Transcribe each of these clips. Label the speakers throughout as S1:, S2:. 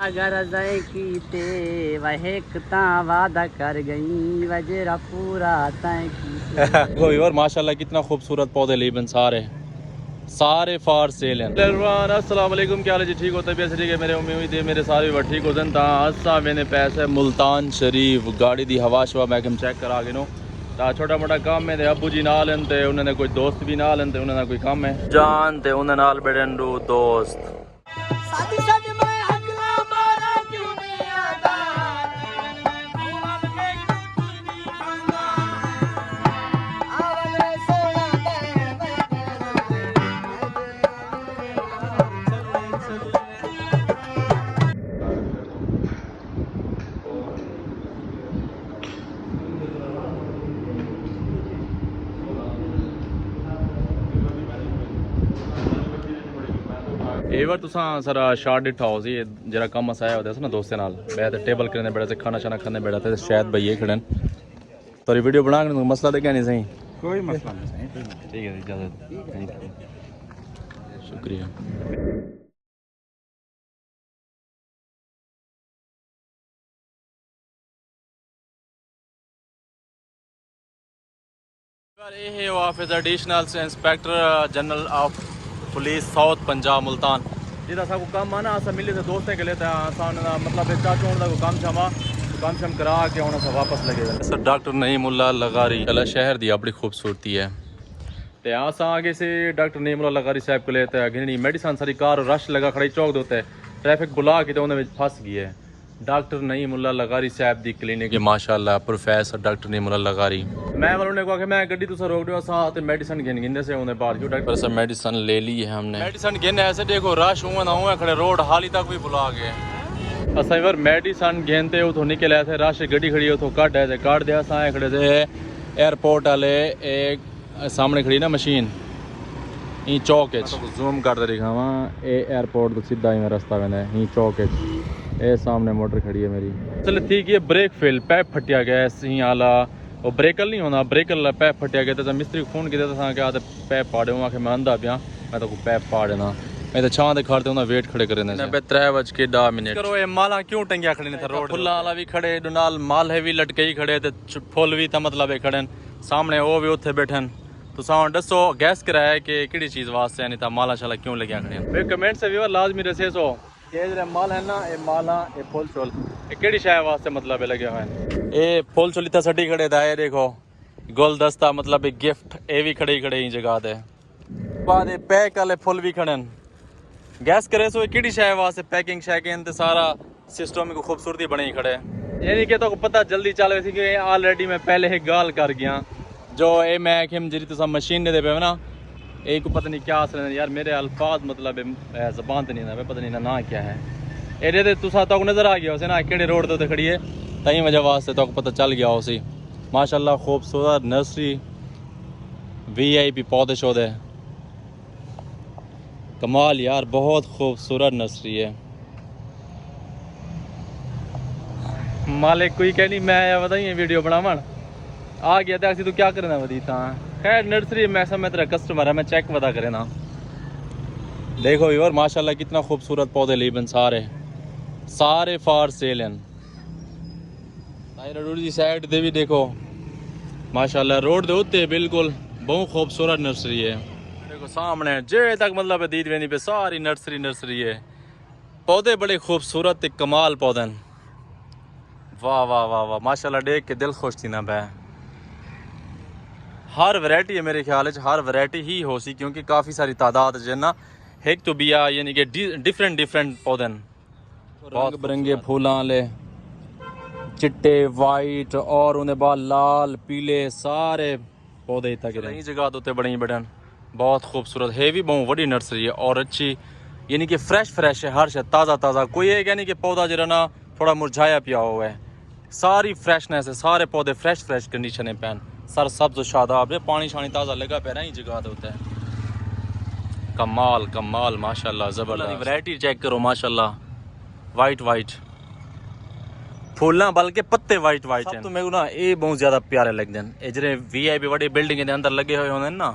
S1: अगर अजय कीते वह वादा कर गई वजरा पूरा तय की
S2: और माशाल्लाह कितना खूबसूरत पौधे लीबन सारे फार सेल हैं। अस्सलाम वालेकुम, क्या हाल है जी? ठीक हो? तबीयत ठीक है? मेरे उम्मीद है मेरे सारे भी ठीक हो सन। असा मैंने पैसे मुल्तान शरीफ गाड़ी दी हवा शवा महकम चेक करा के नो छोटा मोटा काम है। अबू जी नाल हैं, उन्होंने कोई दोस्त भी नाल हैं, उन्होंने कोई काम है जान ते उन्होंने नाल बैठन दो दोस्त। एवर तुसा सारा शार्ट डिठा हो सी जरा कम असाया होता है ना दोस्तें नाल बैठ टेबल करने बैठे खाना शाना खाने बैठा थे शायद भैया खड़न तो वीडियो बना के मसला तो क्या नहीं सही
S3: कोई मसला नहीं।
S2: ठीक है इजाज़त, शुक्रिया। ये office additional inspector general of police south Punjab Multan जिदा सा काम आना अस मिले थे दोस्तें के लिए मतलब चाचू का काम शम करा के हूँ अस वापस लगे सर डॉक्टर नईमुल्लाह लगारी चला शहर दी बड़ी खूबसूरती है ते अस आगे से डॉक्टर नईमुल्लाह लगारी साहब को लेते हैं मेडिसन सारी कार रश लगा खड़ी चौक दोते ट्रैफिक बुला के तो उन्हें फंस गई है। डॉक्टर नईमुल्लाह लगारी साहब दी क्लिनिक माशाल्लाह प्रोफेसर डॉक्टर नईमुल्लाह लगारी मैं उन्होंने कहा कि मैं गड्डी तुसा रोक दो असा ते मेडिसिन गिन गिनने से उन्हें बाहर क्यों डॉक्टर से मेडिसिन ले ली है हमने मेडिसिन गिनने ऐसे देखो रश हुआ ना हुआ खड़े रोड हाली तक भी बुला गए असा इवर मेडिसिन गिनते उतो निकले थे रश गड्डी खड़ी उतो काट है काट दिया असा खड़े थे एयरपोर्ट वाले एक सामने खड़ी ना मशीन ई चौक जूम करते दिखावा ए एयरपोर्ट तो सीधा ही रास्ता मैंने ही चौक ए सामने मोटर खड़ी है मेरी चल ठीक है ब्रेक फेल पैप फटिया गया सी आला और ब्रेकल नहीं होना ब्रेकल पैप फटिया गया तो मिस्त्री को फोन किया क्या पैप पाड़े आखे मैं आंदा पिया मैं तो पैप पा देना मैं तो छां दे खड़ते उन्हें वेट खड़े करे 3:10 करो ये माला क्यों टंगिया खड़े ने रोड फुल्ला वाला भी खड़े नाल माल है भी लटके ही खड़े ते फुल भी तो मतलब खड़े सामने वो भी उत्थे बैठन तो साउंड दसो गैस कराया कि किहड़ी चीज वास्ते नहीं था माला शाला क्यों लगे खड़े फिर कमेंट से भी लाजमी दसे सो ये जो माल है ना ये माला ये फुल चोल ये किहड़ी शाय वास्ते मतलब लगे हुए हैं ये फुल चोल इतना सटी खड़े था ये देखो गुलदस्ता मतलब एक गिफ्ट ये भी खड़े खड़े ही जगह दे बाद ये पैक वाले फुल भी खड़े गैस करे सो किहड़ी शाय वास्ते पैकिंग शैकिंग ते सारा सिस्टम को खूबसूरती बनी खड़े यानी कि तो पता जल्दी चल रही थी कि ऑलरेडी मैं पहले ही गाल कर गया जो ये मैं कि जी तुम मशीन दे पे ना एक पता नहीं क्या असर है यार मेरे अल्फाज मतलब जबान तो नहीं ना पता नहीं ना क्या है ये तुसा तो नज़र आ गया उसे ना कि रोड तो खड़ी है तई वजह वास्ते तो पता चल गया उसी माशाल्लाह खूबसूरत नर्सरी VIP पौधे शौधे कमाल यार बहुत खूबसूरत नर्सरी है मालिक कोई कह नहीं मैं बताइए वीडियो बनावन आ गया था तो क्या करना वधी था खैर नर्सरी मैं समझ तेरा कस्टमर है मैं चेक पता करे ना देखो और माशाल्लाह कितना खूबसूरत पौधे लीबन सारे फार सेल हैं रोड की साइड दे भी देखो माशाल्लाह रोड दे उत्ते बिल्कुल बहुत खूबसूरत नर्सरी है देखो सामने जे तक मतलब दीद वेनी पे सारी नर्सरी है पौधे बड़े खूबसूरत कमाल पौधे वाह वाह वाह वाह माशाल्लाह देख के दिल खुश थी ना बै हर वैरायटी है मेरे ख्याल हर वैरायटी ही हो सी क्योंकि काफ़ी सारी तादाद है ना एक तो बिया यानी कि डिफरेंट पौधे रंग बिरंगे फूलों वाले चिट्टे वाइट और उन्हें बाद लाल पीले सारे पौधे तक कई जगह तो बड़ी बड़न बहुत खूबसूरत है भी बहुत बड़ी नर्सरी है और अच्छी यानी कि फ्रेश है हर शे ताज़ा कोई है यानी कि पौधा जरा ना थोड़ा मुरझाया पिया हुआ है सारी फ्रेशनेस है सारे पौधे फ्रेश कंडीशन है पैन सर सब्ज शादाब है पानी शानी ताज़ा लगा पे ना ही जगह होता है कमाल माशाल्लाह ज़बरदस्त वैरायटी चेक करो माशाल्लाह वाइट फूल बल्कि पत्ते वाइट हैं तो मेरे को ना ये बहुत ज़्यादा प्यारे लगते हैं ये जो VIP बड़ी बिल्डिंग के अंदर लगे हुए होंगे ना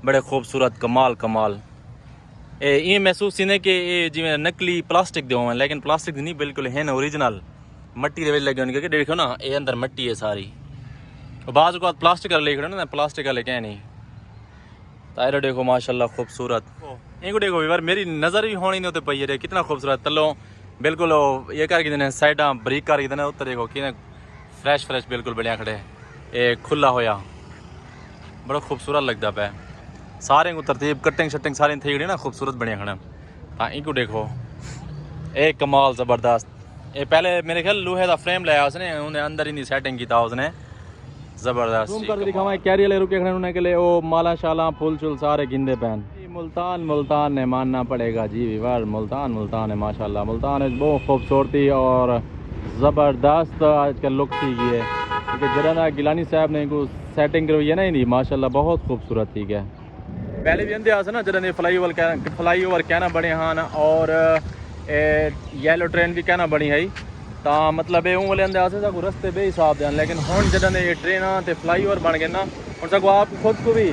S2: बड़े खूबसूरत कमाल ਇਹ ਮਹਿਸੂਸ ਨੇ ਕਿ ਇਹ ਜਿਵੇਂ ਨਕਲੀ ਪਲਾਸਟਿਕ ਦੇ ਹੋਣ, ਲੇਕਿਨ ਪਲਾਸਟਿਕ ਨਹੀਂ, ਬਿਲਕੁਲ ਹਨ ਓਰੀਜਨਲ ਮਿੱਟੀ ਦੇ ਵਿੱਚ ਲੱਗੇ ਹੋਣਗੇ। ਕਿ ਦੇਖੋ ਨਾ ਇਹ ਅੰਦਰ ਮਿੱਟੀ ਹੈ ਸਾਰੀ, ਬਾਅਦ को प्लास्टिक वाले लिख रहे ना, प्लास्टिक वाले क्या नहीं। तायरा देखो माशाल्लाह खूबसूरत, इनको देखो यार मेरी नज़र भी होनी नहीं होते पई है, कितना खूबसूरत तलो बिल्कुल ये करके देने साइडा बरीक करके देने उत्तर देखो कि फ्रैश फ्रैश बिल्कुल बढ़िया खड़े, ये खुला होया बड़ा खूबसूरत लगता पे। सारे को तरतीब कटिंग शटिंग सारे थी ना खूबसूरत बढ़िया खड़े। हाँ इनको देखो एक कमाल ज़बरदस्त। ये पहले मेरे ख्याल लोहे का फ्रेम लाया उसने, उन्हें अंदर ही सेटिंग किया उसने जबरदस्त। जूम करके दिखावा कैरियर ले रुके खड़े होने के लिए वो माला शाला फूल चूल सारे गिंदे पहन। मुल्तान मुल्तान ने मानना पड़ेगा जी विवार, मुल्तान मुल्तान है माशाल्लाह। मुल्तान है बहुत खूबसूरती और ज़बरदस्त आजकल लुक थी गई है, क्योंकि जरा गिलानी साहब ने इनको सेटिंग करवाई है ना इन्हीं माशाल्लाह बहुत खूबसूरत थी है। पहले भी अंदे आस ना जरा फ्लाई ओवर कहना बने हाँ और येलो ट्रेन भी कहना बनी है तो मतलब ये वाले अंदर आसे सगो रस्ते बेहिसाब देन, लेकिन हुण जदों ये ट्रेना ते फ्लाई ओवर बन गए ना हुण सगो आप खुद को भी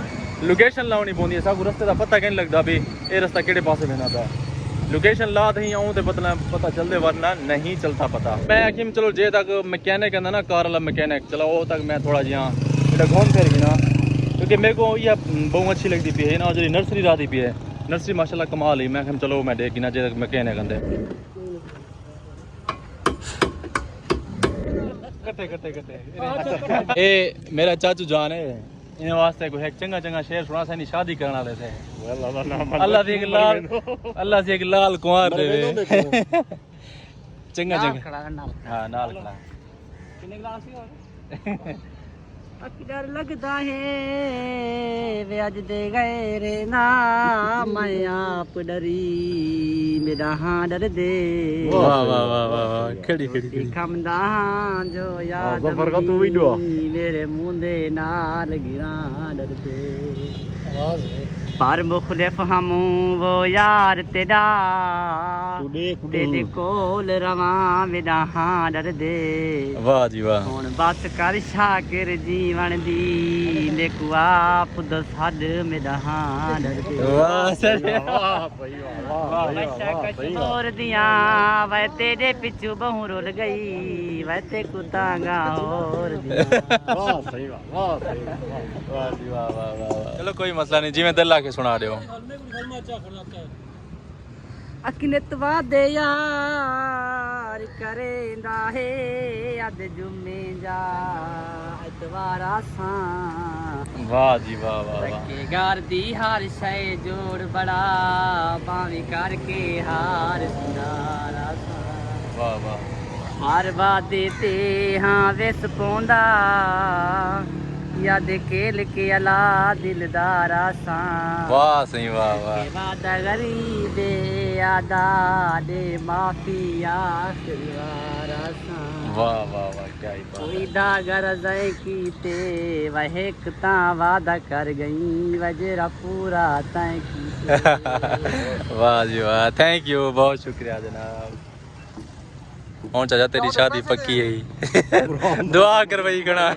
S2: लोकेशन लानी पौंदी है, सगो रस्ते का पता कैं लगता भी ये रस्ता किहड़े पासे वेना पिया। लोकेशन ला ही आऊँ तो पता चलते, वरना नहीं चलता पता। मैं आखिम चलो जे तक मैकेनिक कहना ना कार वाला मैकेनिक चलो वो तक मैं थोड़ा जिहा घूम फिर गई ना, क्योंकि मेरे को यह बहुत अच्छी लगती पी है ना जी नर्सरी राती पी है, नर्सरी माशाल्लाह कमाल ही। मैं आखिम चलो मैं देख ना जे तक मैकेनिक अंदर ए मेरा चाचू जान है इन वास्ते कोई चंगा चंगा शेर सुना सी शादी करने वाले थे। अल्लाह से एक लाल कुंवर दे चंगा चंगा हां नाल खड़ा कितने गिलास ही
S1: डर लगता है वे अज दे गए रे ना, मैं आप डरी मेरा हाँ डर दे।
S2: वाह वाह वाह वाह खड़ी खड़ी
S1: खमदा जो याद मेरे मुंदे नाल गिरा डर दे। पर मुखलिफ हम वो यार तेरा तेरे कोल रवा मेरा हाँ डर दे।
S2: वाह जी वाह।
S1: हुण बस कर शाकिर जीवन दी लेकु आप दस हद मेरा हाँ डर दे।
S2: वाह सर
S1: वाह भाई वाह और दिया वै तेरे पिछू बहु रुल गई वै ते कुतांगा और
S2: वाह सही वाह सही वाह जी वाह वाह वाह। चलो कोई मसला नहीं, जिवें दिल आके सुना रहे हो।
S1: अकिनत वादे यार करेंदा है अद जुम्मे जा इतवारा सा।
S2: वाह जी वाह वाह वाह।
S1: रखे गार दी हर शय जोड़ बड़ा बावी करके हार सुनारा सा।
S2: वाह वाह।
S1: हर वादे ते हाँ वेस पौंदा याद केल के अला दिलदारा सा।
S2: वाह सही वाह वाह।
S1: वादा गरीबे यादा दे माफी आखिरवारा सा।
S2: वाह वाह वाह क्या ही बात।
S1: कोई दागर जय कीते वह एक ता वादा कर गई वजरा पूरा तय की।
S2: वाह जी वाह थैंक यू बहुत शुक्रिया जनाब। हूँ चाचा तेरी शादी पक्की है दुआ करवाई गणा।